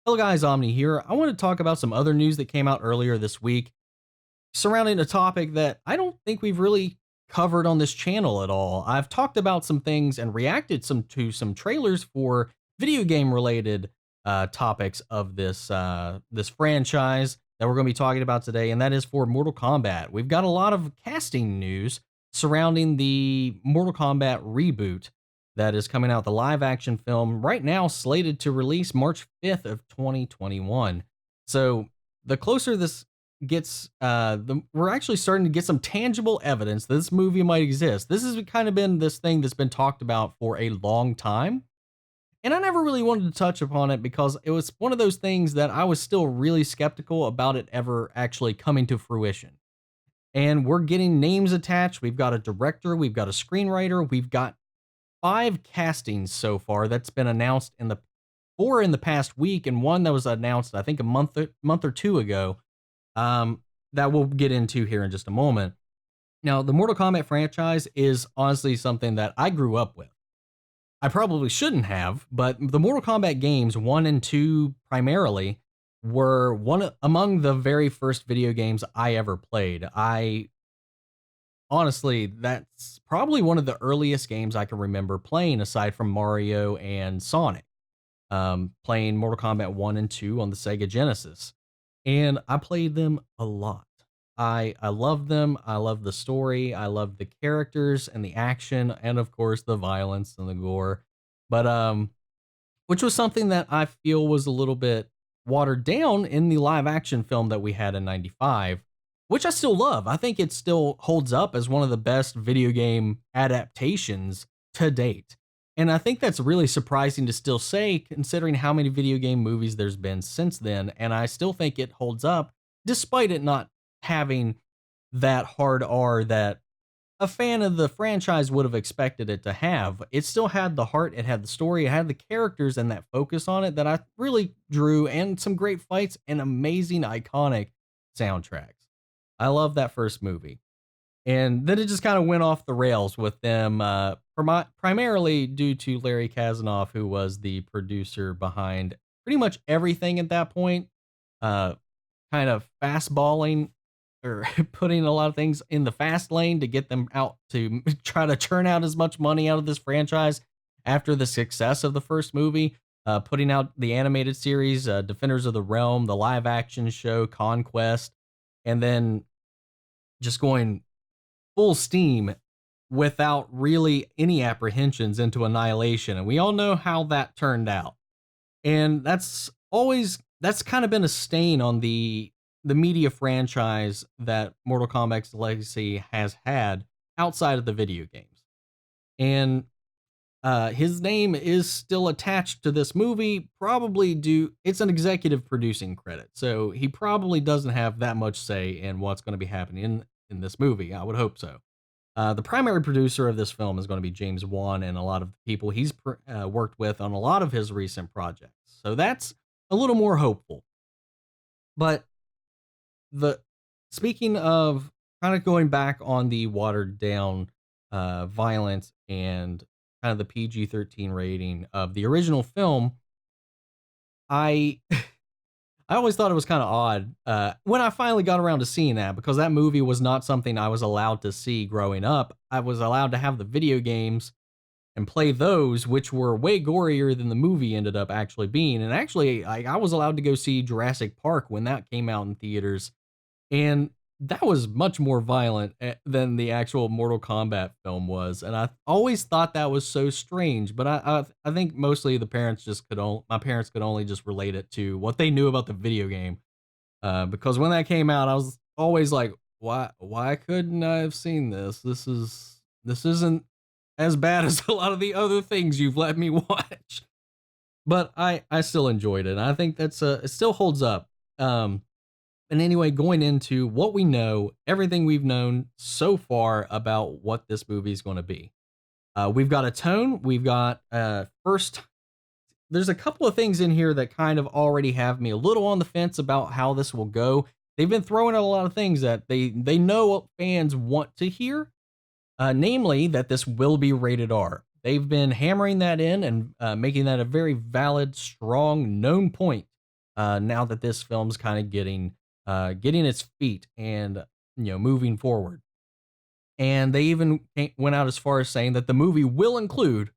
Hello guys, Omni here. I want to talk about some other news that came out earlier this week surrounding a topic that I don't think we've really covered on this channel at all. I've talked about some things and reacted to some trailers for video game related topics of this franchise that we're going to be talking about today, and that is for Mortal Kombat. We've got a lot of casting news surrounding the Mortal Kombat reboot that is coming out, the live action film right now slated to release March 5th of 2021. So the closer this gets, we're actually starting to get some tangible evidence that this movie might exist. This has kind of been this thing that's been talked about for a long time. And I never really wanted to touch upon it because it was one of those things that I was still really skeptical about it ever actually coming to fruition. And we're getting names attached. We've got a director, we've got a screenwriter, we've got 5 castings so far that's been announced in the 4 in the past week, and 1 that was announced, I think, a month or 2 ago, that we'll get into here in just a moment. Now, the Mortal Kombat franchise is honestly something that I grew up with. I probably shouldn't have, but the Mortal Kombat games, 1 and 2 primarily, were one among the very first video games I ever played. Honestly, that's probably one of the earliest games I can remember playing aside from Mario and Sonic. Playing Mortal Kombat 1 and 2 on the Sega Genesis. And I played them a lot. I love them. I love the story. I love the characters and the action and of course the violence and the gore. But which was something that I feel was a little bit watered down in the live action film that we had in 95, which I still love. I think it still holds up as one of the best video game adaptations to date. And I think that's really surprising to still say, considering how many video game movies there's been since then. And I still think it holds up, despite it not having that hard R that a fan of the franchise would have expected it to have. It still had the heart, it had the story, it had the characters and that focus on it that I really drew, and some great fights and amazing, iconic soundtracks. I love that first movie. And then it just kind of went off the rails with them, primarily due to Larry Kazanoff, who was the producer behind pretty much everything at that point, kind of fastballing or putting a lot of things in the fast lane to get them out to try to churn out as much money out of this franchise after the success of the first movie, putting out the animated series, Defenders of the Realm, the live action show, Conquest, and then just going full steam without really any apprehensions into Annihilation. And we all know how that turned out. And that's kind of been a stain on the media franchise that Mortal Kombat's legacy has had outside of the video games. And his name is still attached to this movie, it's an executive producing credit. So he probably doesn't have that much say in what's going to be happening in this movie. I would hope so. The primary producer of this film is going to be James Wan and a lot of the people he's worked with on a lot of his recent projects. So that's a little more hopeful. But speaking of kind of going back on the watered down violence and kind of the PG-13 rating of the original film, I always thought it was kind of odd when I finally got around to seeing that, because that movie was not something I was allowed to see growing up. I was allowed to have the video games and play those, which were way gorier than the movie ended up actually being. And actually, I was allowed to go see Jurassic Park when that came out in theaters, and that was much more violent than the actual Mortal Kombat film was. And I always thought that was so strange, but I think mostly my parents could only just relate it to what they knew about the video game. Because when that came out, I was always like, why couldn't I have seen this? This isn't as bad as a lot of the other things you've let me watch. But I still enjoyed it. And I think it still holds up. And anyway, going into what we know, everything we've known so far about what this movie is going to be. We've got a tone. We've got first. There's a couple of things in here that kind of already have me a little on the fence about how this will go. They've been throwing out a lot of things that they know what fans want to hear, namely that this will be rated R. They've been hammering that in and making that a very valid, strong, known point now that this film's kind of getting its feet and moving forward. And they even went out as far as saying that the movie will include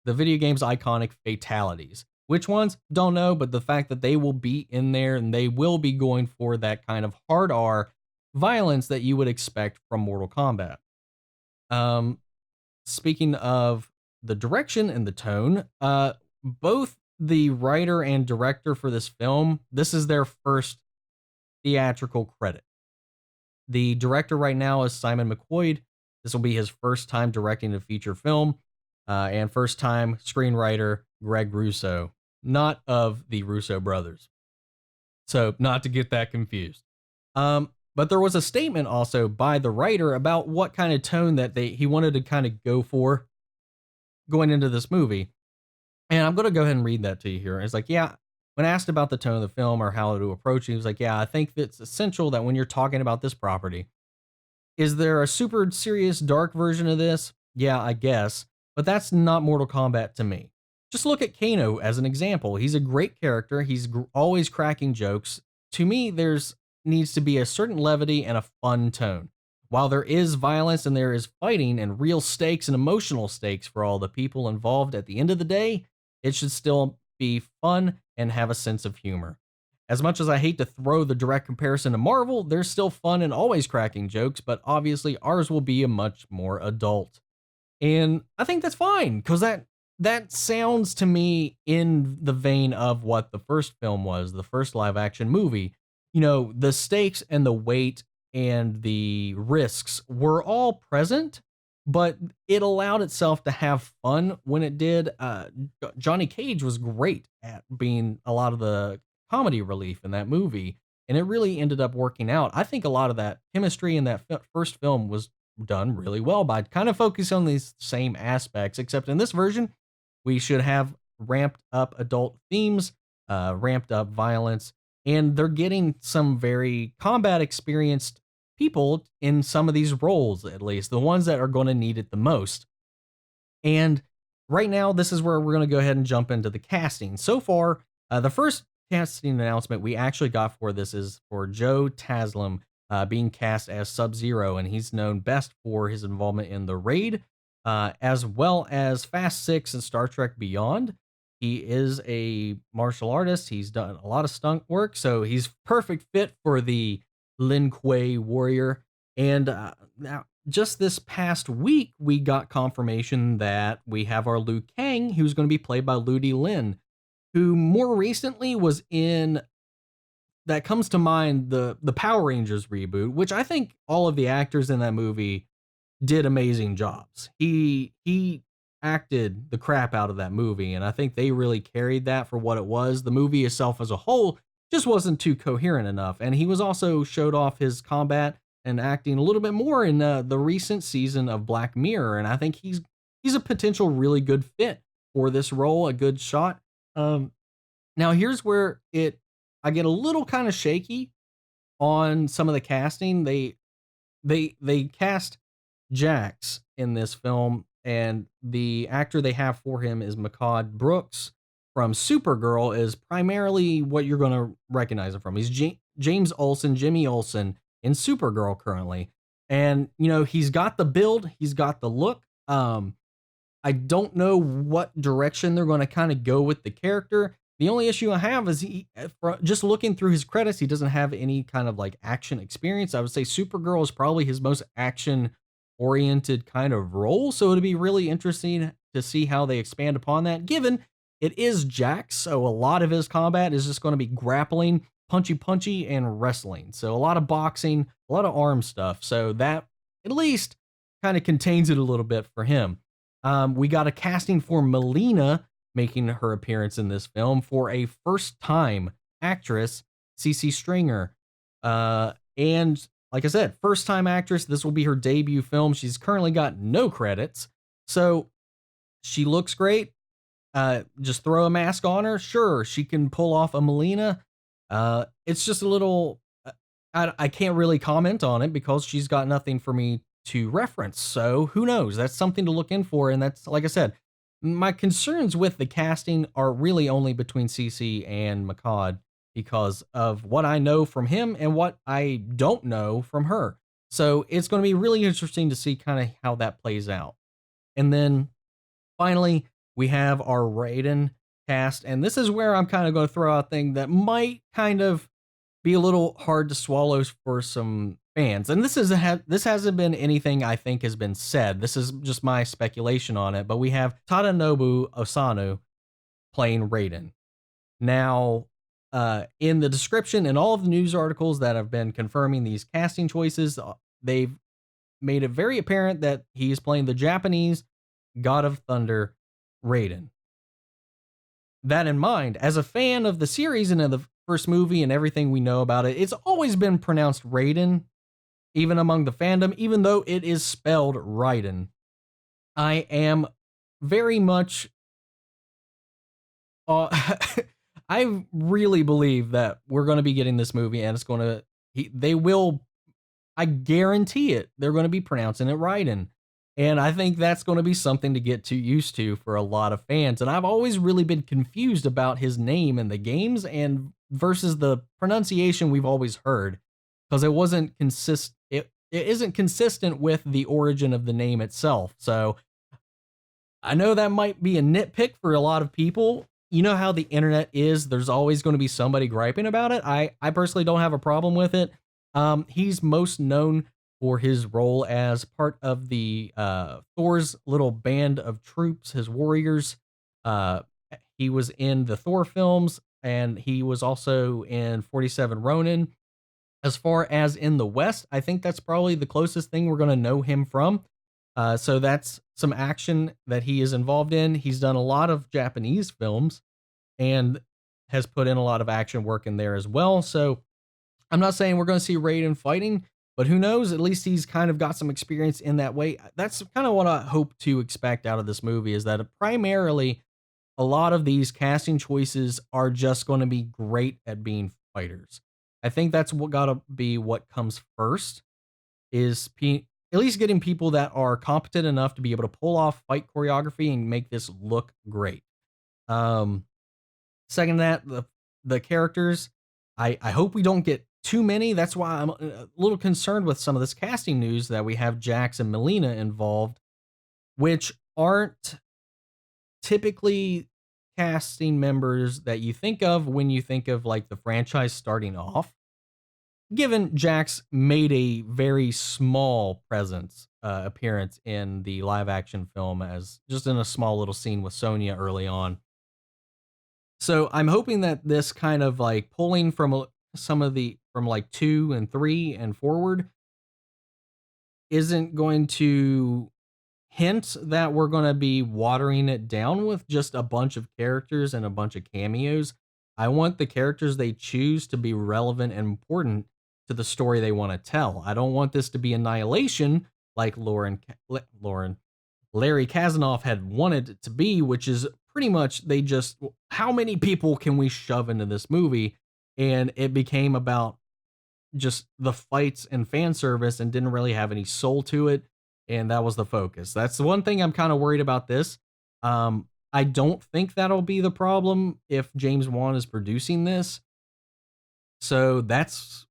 the video game's iconic fatalities. Which ones? Don't know, but the fact that they will be in there and they will be going for that kind of hard R violence that you would expect from Mortal Kombat. Um, Speaking of the direction and the tone, both the writer and director for this film, this is their first theatrical credit. The director right now is Simon McQuoid. This will be his first time directing a feature film, and first time screenwriter Greg Russo, not of the Russo brothers. So, not to get that confused. But there was a statement also by the writer about what kind of tone that he wanted to kind of go for going into this movie. And I'm going to go ahead and read that to you here. It's like, yeah, when asked about the tone of the film or how to approach it, he was like, yeah, I think it's essential that when you're talking about this property, is there a super serious dark version of this? Yeah, I guess. But that's not Mortal Kombat to me. Just look at Kano as an example. He's a great character. He's always cracking jokes. To me, there's needs to be a certain levity and a fun tone. While there is violence and there is fighting and real stakes and emotional stakes for all the people involved, at the end of the day, it should still be fun and have a sense of humor. As much as I hate to throw the direct comparison to Marvel, they're still fun and always cracking jokes, but obviously ours will be a much more adult. And I think that's fine, because that sounds to me in the vein of what the first film was, the first live action movie. The stakes and the weight and the risks were all present, but it allowed itself to have fun when it did. Johnny Cage was great at being a lot of the comedy relief in that movie, and it really ended up working out. I think a lot of that chemistry in that first film was done really well by kind of focusing on these same aspects, except in this version, we should have ramped up adult themes, ramped up violence, and they're getting some very combat experienced people in some of these roles, at least the ones that are going to need it the most. And right now, this is where we're going to go ahead and jump into the casting. So far, the first casting announcement we actually got for this is for Joe Taslim being cast as Sub-Zero, and he's known best for his involvement in The Raid, as well as Fast 6 and Star Trek Beyond. He is a martial artist. He's done a lot of stunt work, so he's perfect fit for the Lin Kuei warrior. And now, just this past week, we got confirmation that we have our Liu Kang, who's going to be played by Ludi Lin, who more recently was in, that comes to mind, the Power Rangers reboot, which I think all of the actors in that movie did amazing jobs. He acted the crap out of that movie, and I think they really carried that for what it was. The movie itself as a whole just wasn't too coherent enough, and he was also showed off his combat and acting a little bit more in the recent season of Black Mirror, and I think he's a potential really good fit for this role, a good shot. Now here's where I get a little kind of shaky on some of the casting. They cast Jax in this film, and the actor they have for him is Makad Brooks from Supergirl, is primarily what you're going to recognize him from. He's James Olsen, Jimmy Olsen in Supergirl currently. And, he's got the build, he's got the look. I don't know what direction they're going to kind of go with the character. The only issue I have is just looking through his credits, he doesn't have any kind of like action experience. I would say Supergirl is probably his most action oriented kind of role. So it'd be really interesting to see how they expand upon that, given it is Jax. So a lot of his combat is just going to be grappling, punchy, and wrestling. So a lot of boxing, a lot of arm stuff. So that at least kind of contains it a little bit for him. We got a casting for Melina making her appearance in this film for a first-time actress, CC Stringer. And like I said, first-time actress. This will be her debut film. She's currently got no credits. So she looks great. Just throw a mask on her. Sure, she can pull off a Melina. It's just a little... I can't really comment on it because she's got nothing for me to reference. So who knows? That's something to look in for. And that's, like I said, my concerns with the casting are really only between CC and Makad, because of what I know from him and what I don't know from her. So it's going to be really interesting to see kind of how that plays out. And then finally, we have our Raiden cast, and this is where I'm kind of going to throw out a thing that might kind of be a little hard to swallow for some fans. And this hasn't been anything I think has been said. This is just my speculation on it. But we have Tadanobu Osano playing Raiden. Now, in the description and all of the news articles that have been confirming these casting choices, they've made it very apparent that he's playing the Japanese God of Thunder, Raiden. That in mind, as a fan of the series and of the first movie and everything we know about it, it's always been pronounced Raiden, even among the fandom, even though it is spelled Raiden. I am very much. I really believe that we're going to be getting this movie, and it's going to. They will. I guarantee it. They're going to be pronouncing it Raiden. And I think that's going to be something to get too used to for a lot of fans. And I've always really been confused about his name in the games and versus the pronunciation we've always heard, because it wasn't consist. It isn't consistent with the origin of the name itself. So I know that might be a nitpick for a lot of people. You know how the internet is. There's always going to be somebody griping about it. I personally don't have a problem with it. He's most known for his role as part of the Thor's little band of troops, his warriors. He was in the Thor films, and he was also in 47 Ronin. As far as in the West, I think that's probably the closest thing we're going to know him from. So that's some action that he is involved in. He's done a lot of Japanese films and has put in a lot of action work in there as well. So I'm not saying we're going to see Raiden fighting, but who knows? At least he's kind of got some experience in that way. That's kind of what I hope to expect out of this movie, is that primarily a lot of these casting choices are just going to be great at being fighters. I think that's what got to be what comes first, is at least getting people that are competent enough to be able to pull off fight choreography and make this look great. Second to that, the characters, I hope we don't get too many. That's why I'm a little concerned with some of this casting news that we have Jax and Melina involved, which aren't typically casting members that you think of when you think of like the franchise starting off. Given Jax made a very small appearance in the live action film, as just in a small little scene with Sonya early on. So I'm hoping that this kind of like pulling from some of from like 2 and 3 and forward isn't going to hint that we're going to be watering it down with just a bunch of characters and a bunch of cameos. I want the characters they choose to be relevant and important to the story they want to tell. I don't want this to be Annihilation like Larry Kazanoff had wanted it to be, which is pretty much how many people can we shove into this movie? And it became about just the fights and fan service and didn't really have any soul to it. And that was the focus. That's the one thing I'm kind of worried about this. I don't think that'll be the problem if James Wan is producing this. So that's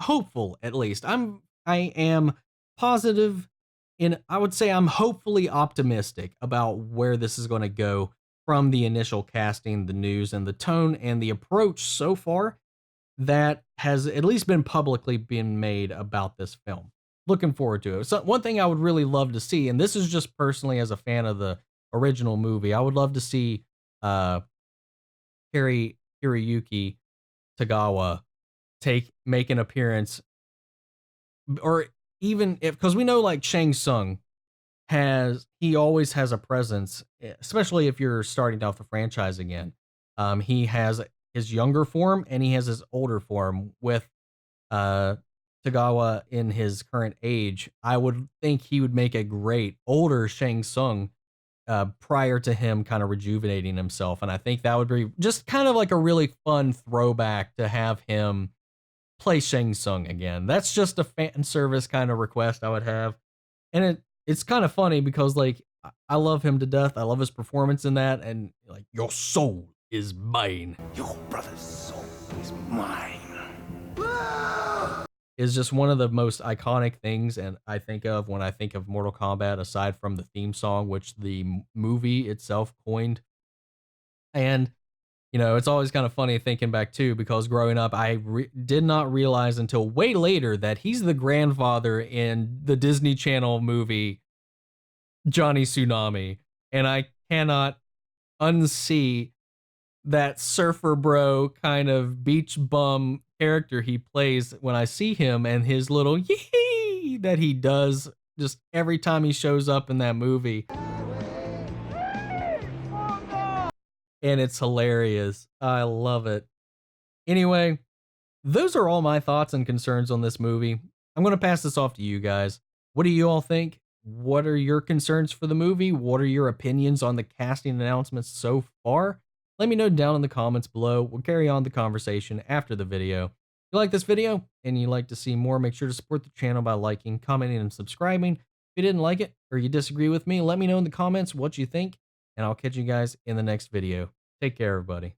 hopeful, at least. I am positive, and I would say I'm hopefully optimistic about where this is going to go from the initial casting, the news, and the tone and the approach so far that has at least been publicly been made about this film. Looking forward to it. So one thing I would really love to see, and this is just personally as a fan of the original movie, I would love to see Hiroyuki Tagawa make an appearance, or even if, because we know like Shang Tsung he always has a presence, especially if you're starting off the franchise again. He has his younger form and he has his older form with Tagawa in his current age. I would think he would make a great older Shang Tsung prior to him kind of rejuvenating himself. And I think that would be just kind of like a really fun throwback to have him play Shang Tsung again. That's just a fan service kind of request I would have. And it's kind of funny because like I love him to death. I love his performance in that, and like, your soul is mine. Your brother's soul is just one of the most iconic things and I think of when I think of Mortal Kombat, aside from the theme song, which the movie itself coined. And it's always kind of funny thinking back too, because growing up, I did not realize until way later that he's the grandfather in the Disney Channel movie Johnny Tsunami, and I cannot unsee that surfer bro kind of beach bum character he plays when I see him, and his little yee that he does just every time he shows up in that movie. And it's hilarious. I love it. Anyway, those are all my thoughts and concerns on this movie. I'm going to pass this off to you guys. What do you all think? What are your concerns for the movie? What are your opinions on the casting announcements so far? Let me know down in the comments below. We'll carry on the conversation after the video. If you like this video and you'd like to see more, make sure to support the channel by liking, commenting, and subscribing. If you didn't like it or you disagree with me, let me know in the comments what you think, and I'll catch you guys in the next video. Take care, everybody.